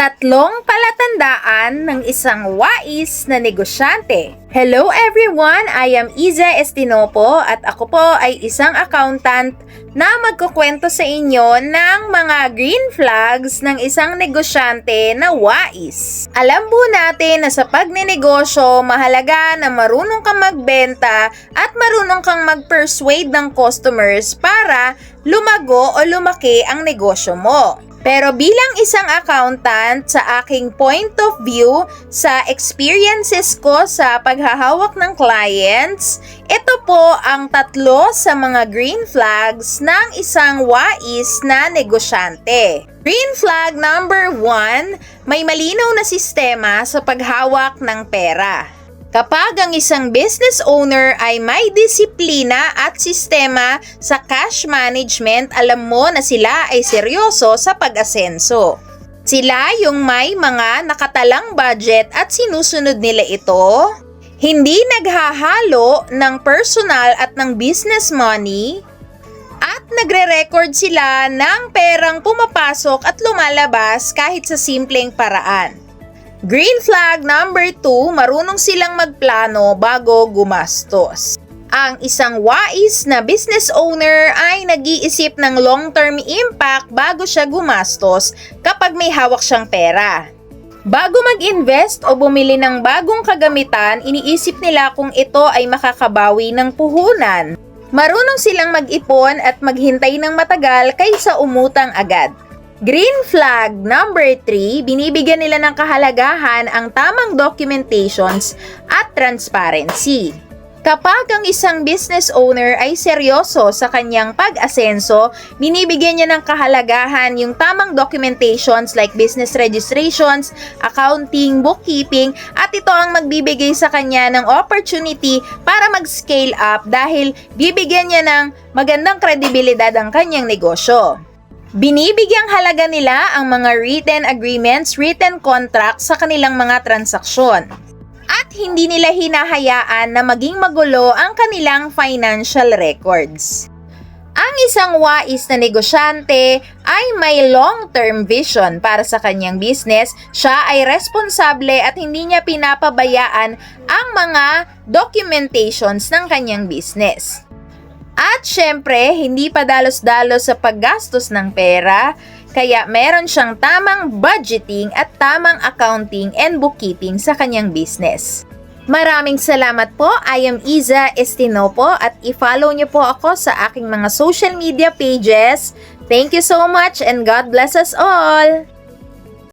Tatlong palatandaan ng isang wais na negosyante. Hello everyone! I am Iza Estinopo at ako po ay isang accountant na magkukwento sa inyo ng mga green flags ng isang negosyante na wais. Alam po natin na sa pagnenegosyo, mahalaga na marunong kang magbenta at marunong kang mag-persuade ng customers para lumago o lumaki ang negosyo mo. Pero bilang isang accountant, sa aking point of view, sa experiences ko sa paghahawak ng clients, ito po ang tatlo sa mga green flags ng isang wais na negosyante. Green flag number 1, may malinaw na sistema sa paghawak ng pera. Kapag ang isang business owner ay may disiplina at sistema sa cash management, alam mo na sila ay seryoso sa pag-asenso. Sila yung may mga nakatalang budget at sinusunod nila ito. Hindi naghahalo ng personal at ng business money. At nagre-record sila ng perang pumapasok at lumalabas kahit sa simpleng paraan. Green flag number 2, marunong silang magplano bago gumastos. Ang isang wais na business owner ay nag-iisip ng long-term impact bago siya gumastos kapag may hawak siyang pera. Bago mag-invest o bumili ng bagong kagamitan, iniisip nila kung ito ay makakabawi ng puhunan. Marunong silang mag-ipon at maghintay ng matagal kaysa umutang agad. Green flag number 3, binibigyan nila ng kahalagahan ang tamang documentations at transparency. Kapag ang isang business owner ay seryoso sa kanyang pag-asenso, binibigyan niya ng kahalagahan yung tamang documentations like business registrations, accounting, bookkeeping, at ito ang magbibigay sa kanya ng opportunity para mag-scale up dahil bibigyan niya ng magandang kredibilidad ang kanyang negosyo. Binibigyang halaga nila ang mga written agreements, written contracts sa kanilang mga transaksyon. At hindi nila hinahayaan na maging magulo ang kanilang financial records. Ang isang wais na negosyante ay may long-term vision para sa kanyang business. Siya ay responsable at hindi niya pinapabayaan ang mga documentations ng kanyang business. At syempre, hindi pa dalos-dalos sa paggastos ng pera, kaya meron siyang tamang budgeting at tamang accounting and bookkeeping sa kanyang business. Maraming salamat po. I am Iza Estinopo at i-follow niyo po ako sa aking mga social media pages. Thank you so much and God bless us all!